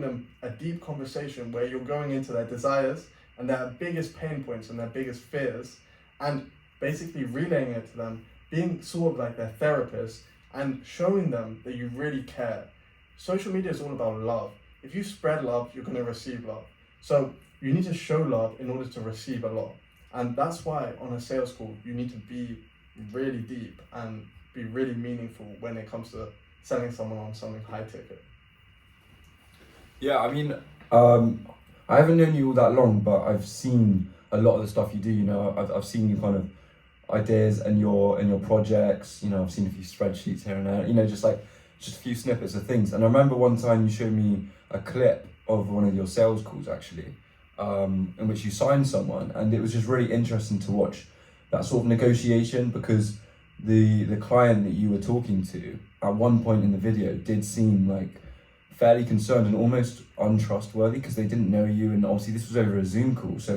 them a deep conversation where you're going into their desires and their biggest pain points and their biggest fears, and basically relaying it to them, being sort of like their therapist and showing them that you really care. Social media is all about love. If you spread love, you're going to receive love. So you need to show love in order to receive a lot. And that's why on a sales call, you need to be really deep and be really meaningful when it comes to selling someone on something high ticket. Yeah, I mean, I haven't known you all that long, but I've seen a lot of the stuff you do. You know, I've seen you kind of ideas and your projects. You know, I've seen a few spreadsheets here and there. You know, just a few snippets of things. And I remember one time you showed me a clip of one of your sales calls actually, in which you signed someone, and it was just really interesting to watch that sort of negotiation, because the client that you were talking to at one point in the video did seem like fairly concerned and almost untrustworthy, because they didn't know you, and obviously this was over a Zoom call. So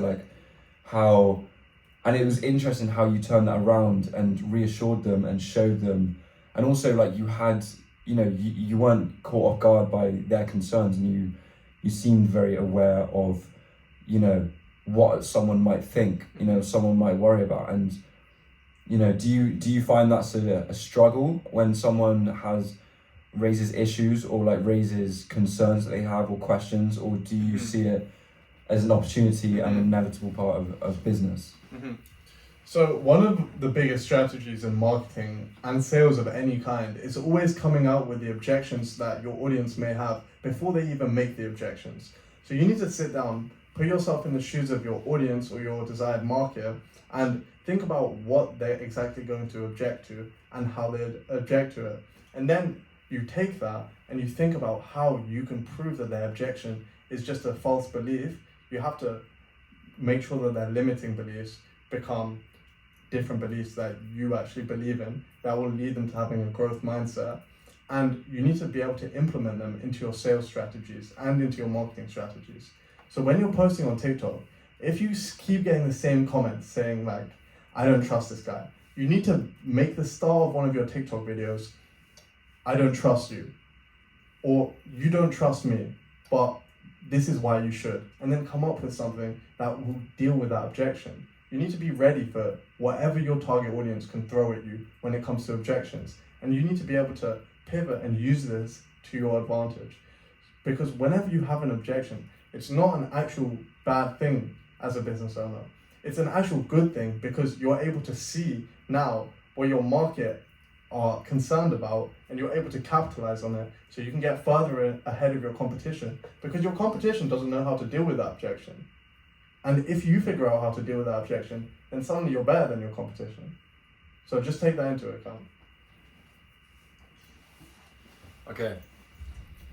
and it was interesting how you turned that around and reassured them and showed them, and also like you had, you know, you weren't caught off guard by their concerns, and you seemed very aware of, you know, what someone might think, you know, someone might worry about. And, you know, do you find that's a struggle when someone raises issues or like raises concerns that they have or questions, or do you see it as an opportunity and an inevitable part of business? So one of the biggest strategies in marketing and sales of any kind is always coming out with the objections that your audience may have before they even make the objections. So you need to sit down, put yourself in the shoes of your audience or your desired market, and think about what they're exactly going to object to and how they'd object to it. And then you take that and you think about how you can prove that their objection is just a false belief. You have to make sure that their limiting beliefs become different beliefs that you actually believe in, that will lead them to having a growth mindset. And you need to be able to implement them into your sales strategies and into your marketing strategies. So when you're posting on TikTok, if you keep getting the same comments saying like, I don't trust this guy, you need to make the start of one of your TikTok videos, I don't trust you, or you don't trust me, but this is why you should, and then come up with something that will deal with that objection. You need to be ready for whatever your target audience can throw at you when it comes to objections, and you need to be able to pivot and use this to your advantage. Because whenever you have an objection, it's not an actual bad thing as a business owner. It's an actual good thing, because you're able to see now what your market are concerned about, and you're able to capitalize on it, so you can get further ahead of your competition, because your competition doesn't know how to deal with that objection. And if you figure out how to deal with that objection, then suddenly you're better than your competition. So just take that into account. Okay.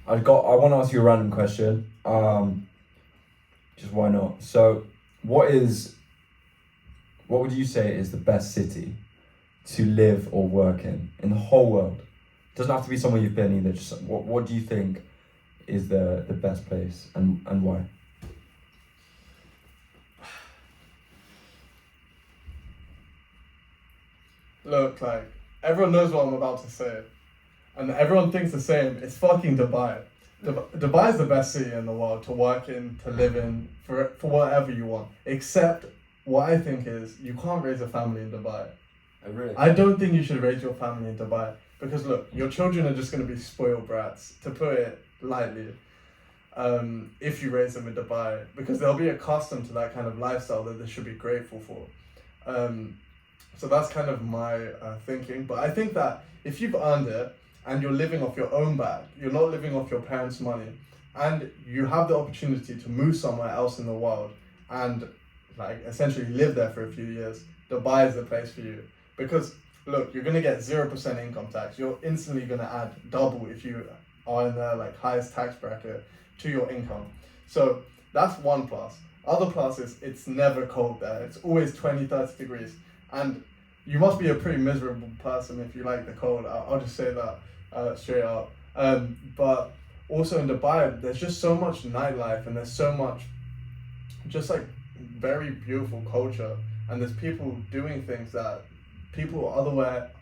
I want to ask you a random question. Just why not? So what would you say is the best city to live or work in the whole world? It doesn't have to be somewhere you've been either. Just what do you think is the best place, and why? Look, like, everyone knows what I'm about to say, and everyone thinks the same. It's fucking Dubai. Dubai is the best city in the world to work in, to live in, for whatever you want. Except what I think is you can't raise a family in Dubai. Oh, really? I don't think you should raise your family in Dubai, because look, your children are just going to be spoiled brats, to put it lightly, if you raise them in Dubai, because they'll be accustomed to that kind of lifestyle that they should be grateful for. So that's kind of my thinking. But I think that if you've earned it and you're living off your own back, you're not living off your parents' money, and you have the opportunity to move somewhere else in the world and like essentially live there for a few years, Dubai is the place for you. Because look, you're going to get 0% income tax. You're instantly going to add double if you are in the like highest tax bracket to your income. So that's one plus. Other plus is it's never cold there. It's always 20-30 degrees. And you must be a pretty miserable person if you like the cold. I'll just say that straight up. But also in Dubai, there's just so much nightlife, and there's so much just like very beautiful culture. And there's people doing things that people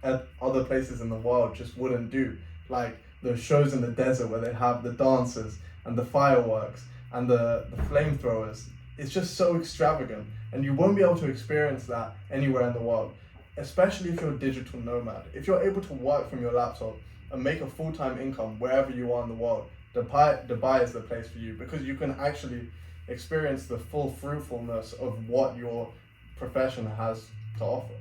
at other places in the world just wouldn't do. Like the shows in the desert where they have the dancers and the fireworks and the flamethrowers. It's just so extravagant, and you won't be able to experience that anywhere in the world, especially if you're a digital nomad. If you're able to work from your laptop and make a full-time income wherever you are in the world, Dubai is the place for you, because you can actually experience the full fruitfulness of what your profession has to offer.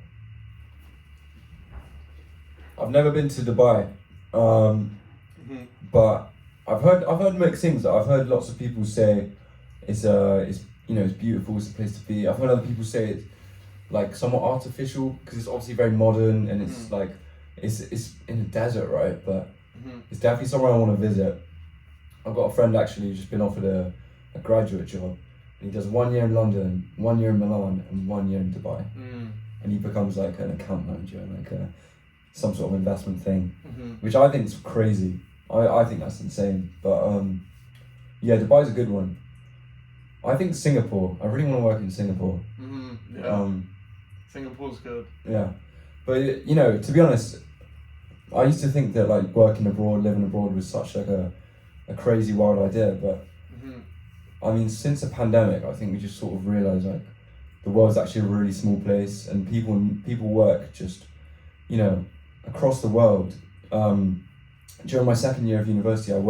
I've never been to Dubai, but I've heard mixed things. I've heard lots of people say it's it's beautiful, it's a place to be. I've heard other people say it's like somewhat artificial because it's obviously very modern and it's like it's in a desert, right? But it's definitely somewhere I want to visit. I've got a friend actually who's just been offered a graduate job, and he does 1 year in London, 1 year in Milan, and 1 year in Dubai, and he becomes like an account manager, like some sort of investment thing, which I think is crazy. I think that's insane. But yeah, Dubai's a good one. I think Singapore. I really want to work in Singapore. Yeah. Singapore's good. Yeah, but to be honest, I used to think that like working abroad, living abroad was such like a crazy wild idea. But I mean, since the pandemic, I think we just sort of realized like the world's actually a really small place, and people work just across the world. During my second year of university, I'm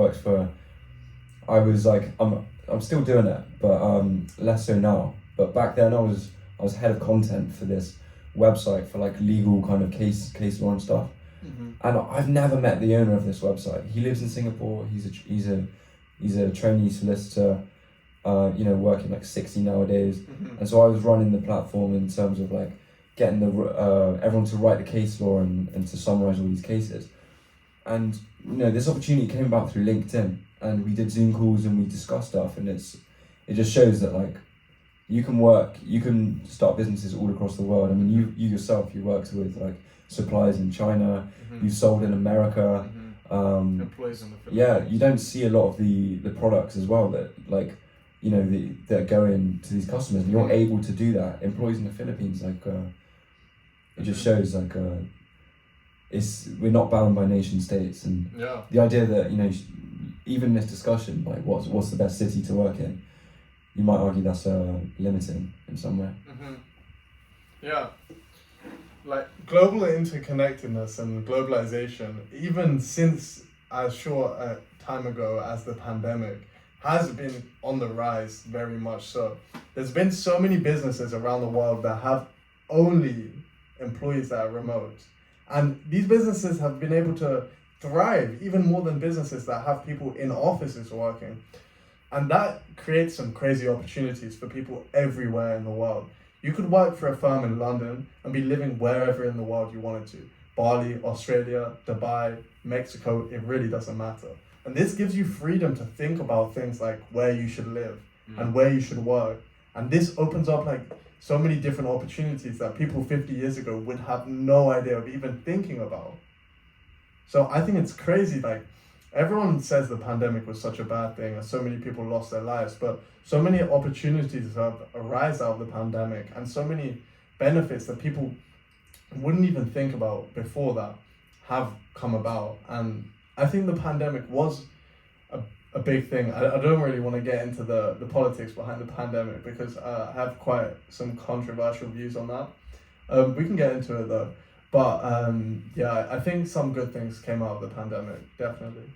still doing it, but less so now. But back then, I was head of content for this website for like legal kind of case law and stuff. And I've never met the owner of this website. He lives in Singapore. He's a trainee solicitor, working like 60 nowadays. And so I was running the platform in terms of like getting everyone to write the case law and to summarize all these cases. And this opportunity came about through LinkedIn, and we did Zoom calls and we discussed stuff, and it just shows that like you can start businesses all across the world. I mean, you yourself, you worked with like suppliers in China, you've sold in America, employees in the Philippines. Yeah, you don't see a lot of the products as well that like that go into these customers, and you're able to do that. Employees in the Philippines, like it just shows like we're not bound by nation states, and the idea that even this discussion, like what's the best city to work in, you might argue that's limiting in some way. Yeah, like global interconnectedness and globalization, even since as short a time ago as the pandemic, has been on the rise, very much so. There's been so many businesses around the world that have only employees that are remote. And these businesses have been able to thrive even more than businesses that have people in offices working. And that creates some crazy opportunities for people everywhere in the world. You could work for a firm in London and be living wherever in the world you wanted to. Bali, Australia, Dubai, Mexico, it really doesn't matter. And this gives you freedom to think about things like where you should live and where you should work. And this opens up like so many different opportunities that people 50 years ago would have no idea of even thinking about. So I think it's crazy, like everyone says the pandemic was such a bad thing and so many people lost their lives, but so many opportunities have arisen out of the pandemic, and so many benefits that people wouldn't even think about before that have come about. And I think the pandemic was a big thing. I don't really want to get into the politics behind the pandemic because I have quite some controversial views on that. We can get into it though. But yeah, I think some good things came out of the pandemic, definitely.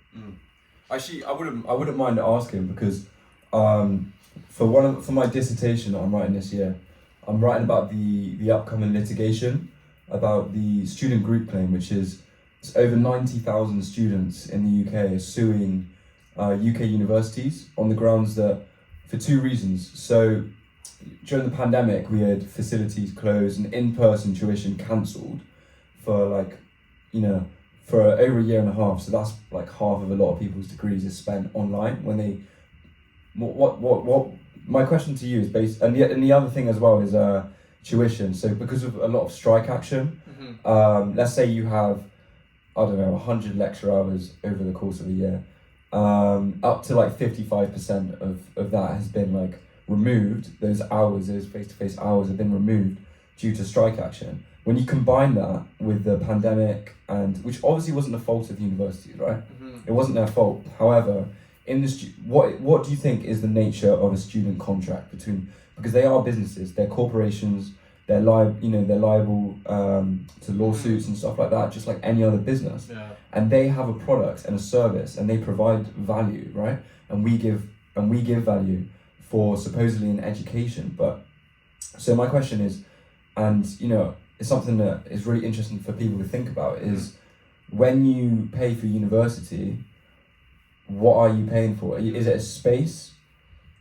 Actually, I wouldn't mind asking, because for my dissertation that I'm writing this year, I'm writing about the upcoming litigation about the student group claim, which is over 90,000 students in the UK are suing UK universities on the grounds that, for two reasons. So during the pandemic, we had facilities closed and in-person tuition cancelled for for over a year and a half. So that's like half of a lot of people's degrees is spent online when they. What my question to you is based, and the other thing as well is tuition. So because of a lot of strike action, let's say you have, I don't know, 100 lecture hours over the course of a year, up to like 55% of that has been like removed. Those face-to-face hours have been removed due to strike action. When you combine that with the pandemic, and which obviously wasn't the fault of the universities, right? It wasn't their fault. However, in the what do you think is the nature of a student contract between, because they are businesses, they're corporations, they're liable to lawsuits and stuff like that, just like any other business. Yeah. And they have a product and a service, and they provide value, right? And we give value for supposedly an education. But so my question is, and it's something that is really interesting for people to think about, is when you pay for university, what are you paying for? Is it a space?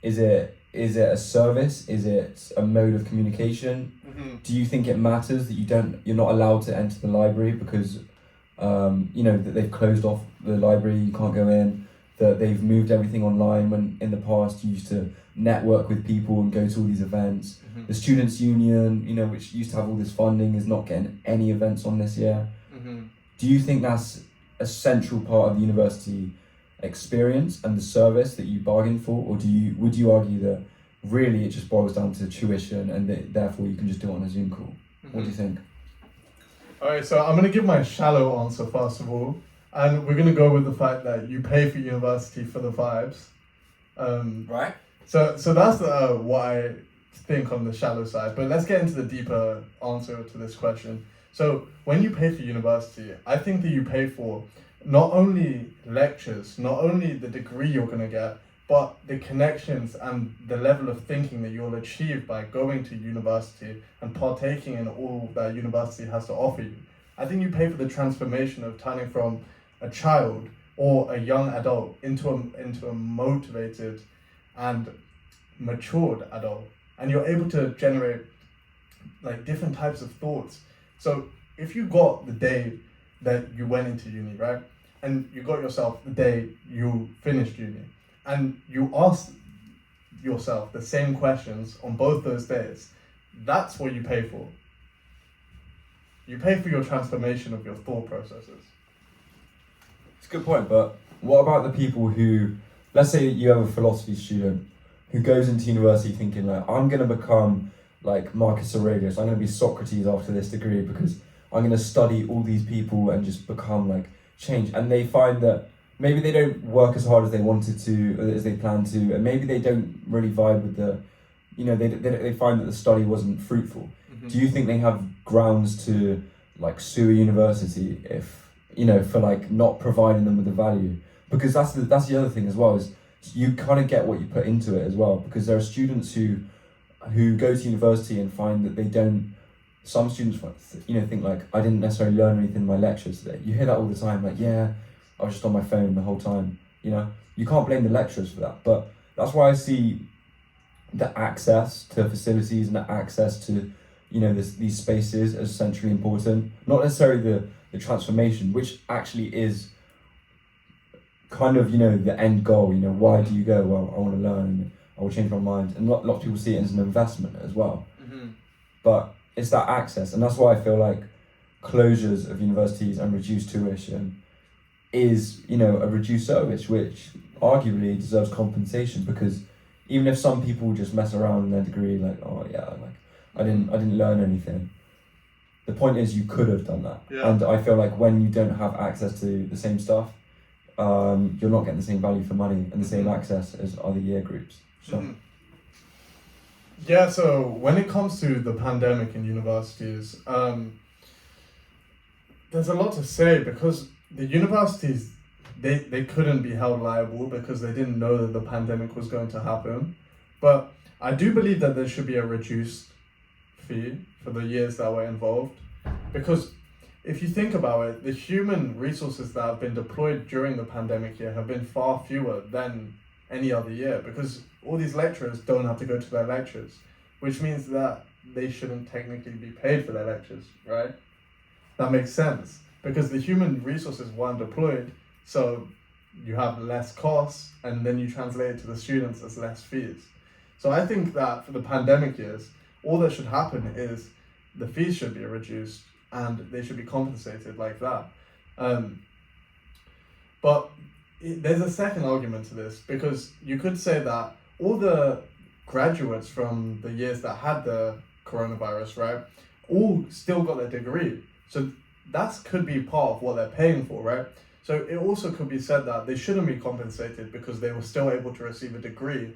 Is it a service? Is it a mode of communication? Do you think it matters that you're not allowed to enter the library because that they've closed off the library, you can't go in, that they've moved everything online when in the past you used to network with people and go to all these events? The Students' Union, which used to have all this funding, is not getting any events on this year. Do you think that's a central part of the university experience and the service that you bargain for, or would you argue that really it just boils down to tuition and therefore you can just do it on a Zoom call? What do you think? Alright, so I'm going to give my shallow answer first of all, and we're going to go with the fact that you pay for university for the vibes. Right. So that's what I think on the shallow side, but let's get into the deeper answer to this question. So when you pay for university, I think that you pay for not only lectures, not only the degree you're going to get, but the connections and the level of thinking that you'll achieve by going to university and partaking in all that university has to offer you. I think you pay for the transformation of turning from a child or a young adult into a motivated and matured adult, and you're able to generate like different types of thoughts. So if you got the day that you went into uni, right, and you got yourself the day you finished uni, and you asked yourself the same questions on both those days, that's what you pay for. You pay for your transformation of your thought processes. It's a good point, but what about the people who, let's say you have a philosophy student who goes into university thinking like, I'm going to become like Marcus Aurelius, I'm going to be Socrates after this degree because I'm going to study all these people and just become like change. And they find that maybe they don't work as hard as they wanted to, as they planned to, and maybe they don't really vibe with the, they find that the study wasn't fruitful. Do you think they have grounds to like sue a university if, for like not providing them with the value? Because that's the other thing as well, is you kind of get what you put into it as well, because there are students who go to university and find that they don't, some students think like, I didn't necessarily learn anything in my lectures today. You hear that all the time, like, yeah, I was just on my phone the whole time. You can't blame the lecturers for that, but that's why I see the access to facilities and the access to these spaces as centrally important. Not necessarily the transformation, which actually is kind of the end goal. Why do you go? Well, I want to learn and I will change my mind, and lots of people see it as an investment as well. But it's that access, and that's why I feel like closures of universities and reduced tuition is a reduced service, which arguably deserves compensation, because even if some people just mess around in their degree, like, oh yeah, like I didn't learn anything, the point is you could have done that. And I feel like when you don't have access to the same stuff, you're not getting the same value for money and the same access as other year groups. So yeah, so when it comes to the pandemic in universities, there's a lot to say, because the universities, they couldn't be held liable because they didn't know that the pandemic was going to happen. But I do believe that there should be a reduced fee for the years that were involved, because if you think about it, the human resources that have been deployed during the pandemic year have been far fewer than any other year, because all these lecturers don't have to go to their lectures, which means that they shouldn't technically be paid for their lectures, right? That makes sense, because the human resources weren't deployed, so you have less costs, and then you translate it to the students as less fees. So I think that for the pandemic years, all that should happen is the fees should be reduced and they should be compensated like that. But there's a second argument to this, because you could say that all the graduates from the years that had the coronavirus, right, all still got their degree. So that could be part of what they're paying for, right? So it also could be said that they shouldn't be compensated because they were still able to receive a degree